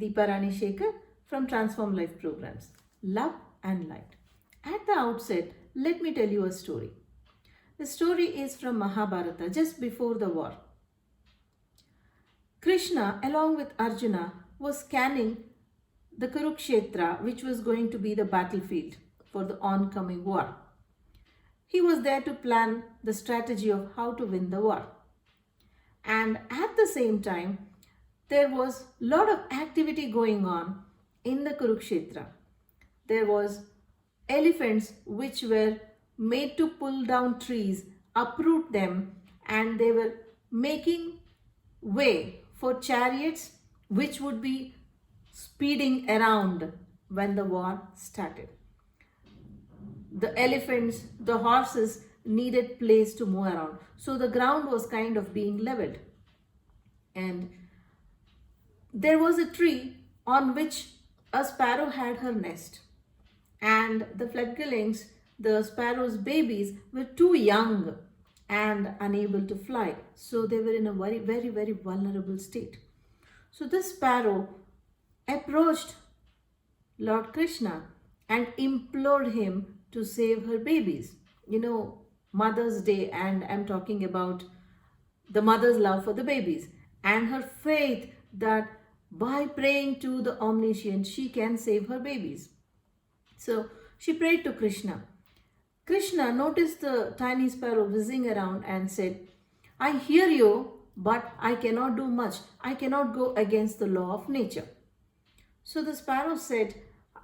Deepa Rani Shekar from Transform Life Programs, Love and Light. At the outset, let me tell you a story. The story is from Mahabharata, just before the war. Krishna, along with Arjuna, was scanning the Kurukshetra, which was going to be the battlefield for the oncoming war. He was there to plan the strategy of how to win the war. And at the same time, there was a lot of activity going on in the Kurukshetra. There was elephants which were made to pull down trees, uproot them, and they were making way for chariots which would be speeding around when the war started. The elephants, the horses needed place to move around. So the ground was kind of being leveled. And there was a tree on which a sparrow had her nest. And the fledglings, the sparrow's babies, were too young and unable to fly. So they were in a very, very, very vulnerable state. So this sparrow approached Lord Krishna and implored him to save her babies. You know, Mother's Day, and I'm talking about the mother's love for the babies and her faith that by praying to the omniscient, she can save her babies. So she prayed to Krishna. Krishna noticed the tiny sparrow whizzing around and said, I hear you, but I cannot do much. I cannot go against the law of nature. So the sparrow said,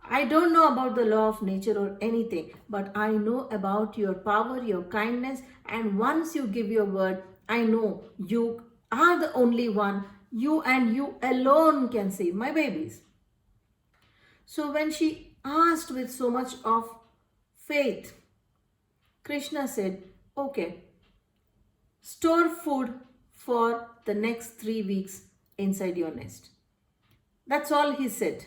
I don't know about the law of nature or anything, but I know about your power, your kindness, and once you give your word, I know you are the only one. You and you alone can save my babies. So when she asked with so much of faith, Krishna said, okay, store food for the next 3 weeks inside your nest. That's all he said.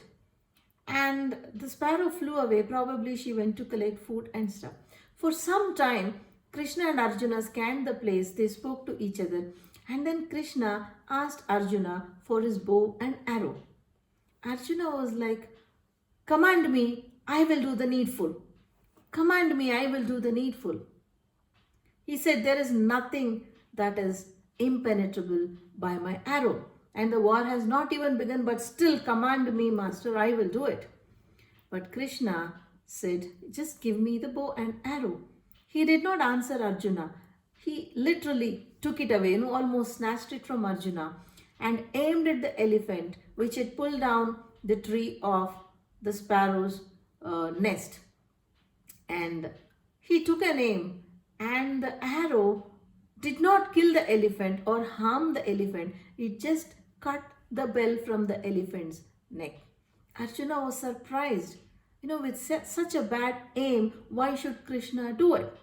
And the sparrow flew away. Probably she went to collect food and stuff. For some time, Krishna and Arjuna scanned the place. They spoke to each other. And then Krishna asked Arjuna for his bow and arrow. Arjuna was like, command me, I will do the needful. Command me, I will do the needful. He said, there is nothing that is impenetrable by my arrow. And the war has not even begun, but still command me, master, I will do it. But Krishna said, just give me the bow and arrow. He did not answer Arjuna. He literally took it away, almost snatched it from Arjuna and aimed at the elephant which had pulled down the tree of the sparrow's nest. And he took an aim, and the arrow did not kill the elephant or harm the elephant. It just cut the bell from the elephant's neck. Arjuna was surprised. With such a bad aim, why should Krishna do it?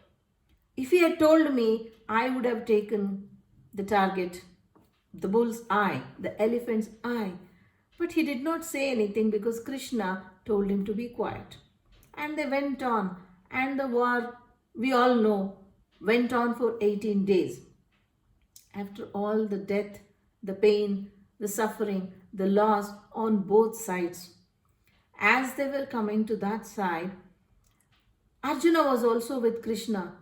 If he had told me, I would have taken the target, the bull's eye, the elephant's eye. But he did not say anything because Krishna told him to be quiet. And they went on. And the war, we all know, went on for 18 days. After all the death, the pain, the suffering, the loss on both sides. As they were coming to that side, Arjuna was also with Krishna.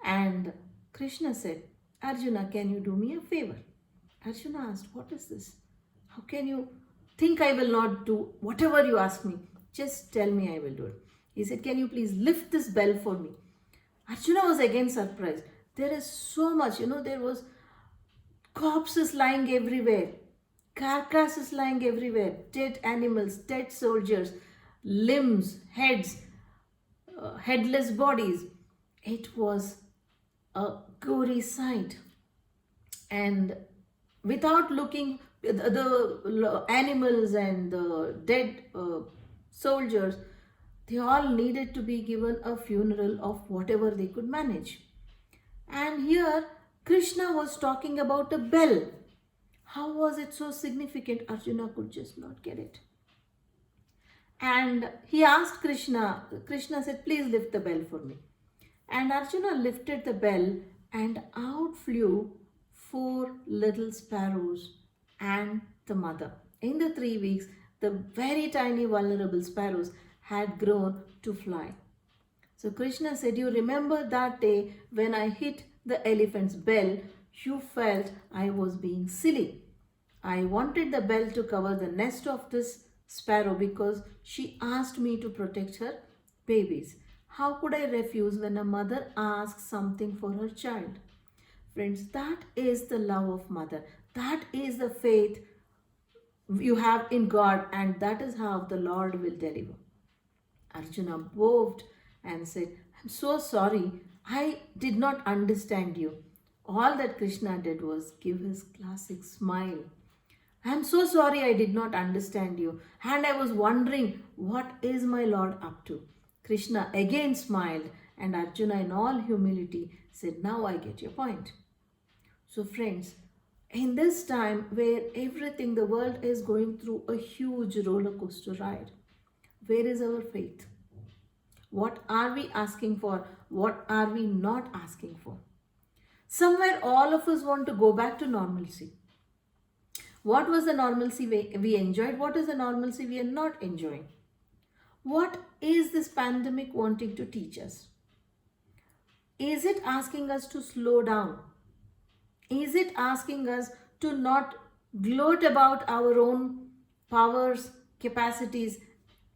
And Krishna said, Arjuna, can you do me a favor? Arjuna asked, what is this? How can you think I will not do whatever you ask me? Just tell me I will do it. He said, can you please lift this bell for me? Arjuna was again surprised. There is so much, there was corpses lying everywhere, carcasses lying everywhere, dead animals, dead soldiers, limbs, heads, headless bodies. It was a gory sight. And without looking, the animals and the dead soldiers, they all needed to be given a funeral of whatever they could manage. And here, Krishna was talking about a bell. How was it so significant? Arjuna could just not get it. And he asked Krishna. Krishna said, please lift the bell for me. And Arjuna lifted the bell and out flew 4 little sparrows and the mother. In the 3 weeks, the very tiny vulnerable sparrows had grown to fly. So Krishna said, you remember that day when I hit the elephant's bell, you felt I was being silly. I wanted the bell to cover the nest of this sparrow because she asked me to protect her babies. How could I refuse when a mother asks something for her child? Friends, that is the love of mother. That is the faith you have in God, and that is how the Lord will deliver. Arjuna bowed and said, I'm so sorry. I did not understand you. All that Krishna did was give his classic smile. I'm so sorry I did not understand you. And I was wondering, what is my Lord up to? Krishna again smiled, and Arjuna, in all humility, said, now I get your point. So, friends, in this time where everything, the world is going through a huge roller coaster ride, where is our faith? What are we asking for? What are we not asking for? Somewhere all of us want to go back to normalcy. What was the normalcy we enjoyed? What is the normalcy we are not enjoying? What is this pandemic wanting to teach us? Is it asking us to slow down? Is it asking us to not gloat about our own powers, capacities?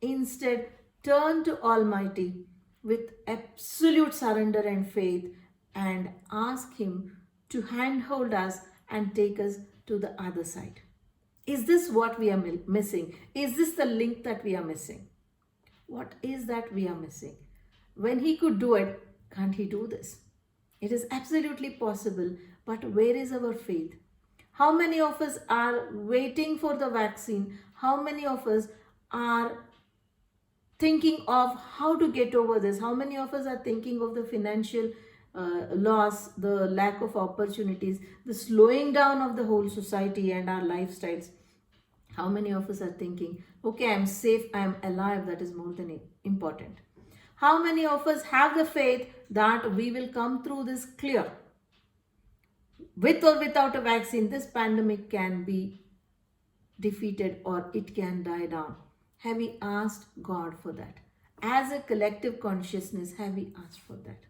Instead, turn to Almighty with absolute surrender and faith and ask Him to handhold us and take us to the other side. Is this what we are missing? Is this the link that we are missing? What is that we are missing? When He could do it, can't He do this? It is absolutely possible, but where is our faith? How many of us are waiting for the vaccine? How many of us are thinking of how to get over this? How many of us are thinking of the financial loss, the lack of opportunities, the slowing down of the whole society and our lifestyles? How many of us are thinking, okay, I'm safe, I'm alive, that is more than important? How many of us have the faith that we will come through this clear? With or without a vaccine, this pandemic can be defeated or it can die down. Have we asked God for that? As a collective consciousness, have we asked for that?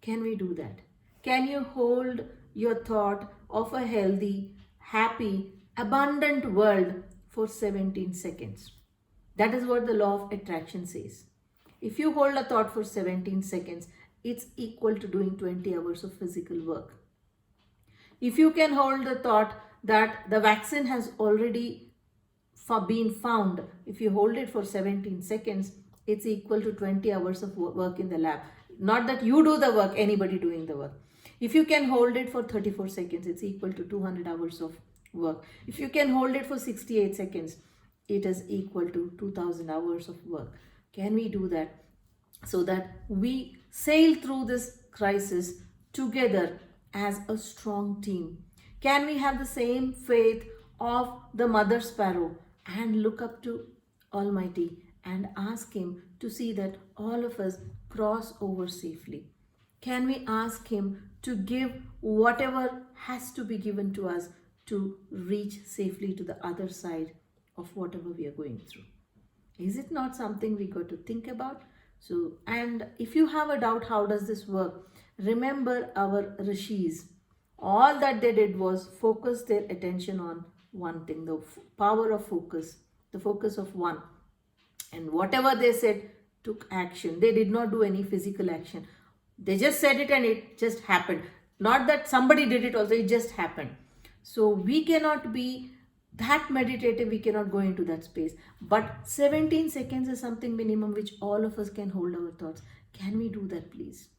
Can we do that? Can you hold your thought of a healthy, happy, abundant world for 17 seconds? That is what the law of attraction says. If you hold a thought for 17 seconds, it's equal to doing 20 hours of physical work. If you can hold the thought that the vaccine has already been found, if you hold it for 17 seconds, it's equal to 20 hours of work in the lab. Not that you do the work, anybody doing the work. If you can hold it for 34 seconds, it's equal to 200 hours of work. If you can hold it for 68 seconds, it is equal to 2000 hours of work. Can we do that so that we sail through this crisis together as a strong team? Can we have the same faith of the mother sparrow and look up to Almighty and ask Him to see that all of us cross over safely? Can we ask Him to give whatever has to be given to us to reach safely to the other side of whatever we are going through? Is it not something we got to think about? So, and if you have a doubt, how does this work? Remember our rishis. All that they did was focus their attention on one thing, the power of focus, the focus of one. And whatever they said took action. They did not do any physical action. They just said it and it just happened. Not that somebody did it also, it just happened. So we cannot be that meditative, we cannot go into that space. But 17 seconds is something minimum which all of us can hold our thoughts. Can we do that, please?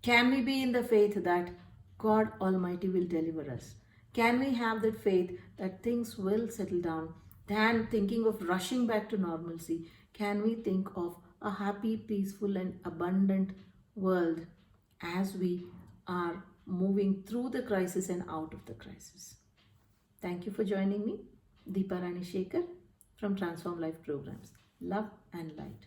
Can we be in the faith that God Almighty will deliver us? Can we have that faith that things will settle down? Than thinking of rushing back to normalcy, can we think of a happy, peaceful and abundant world as we are moving through the crisis and out of the crisis? Thank you for joining me, Deepa Rani Shekar from Transform Life Programs. Love and light.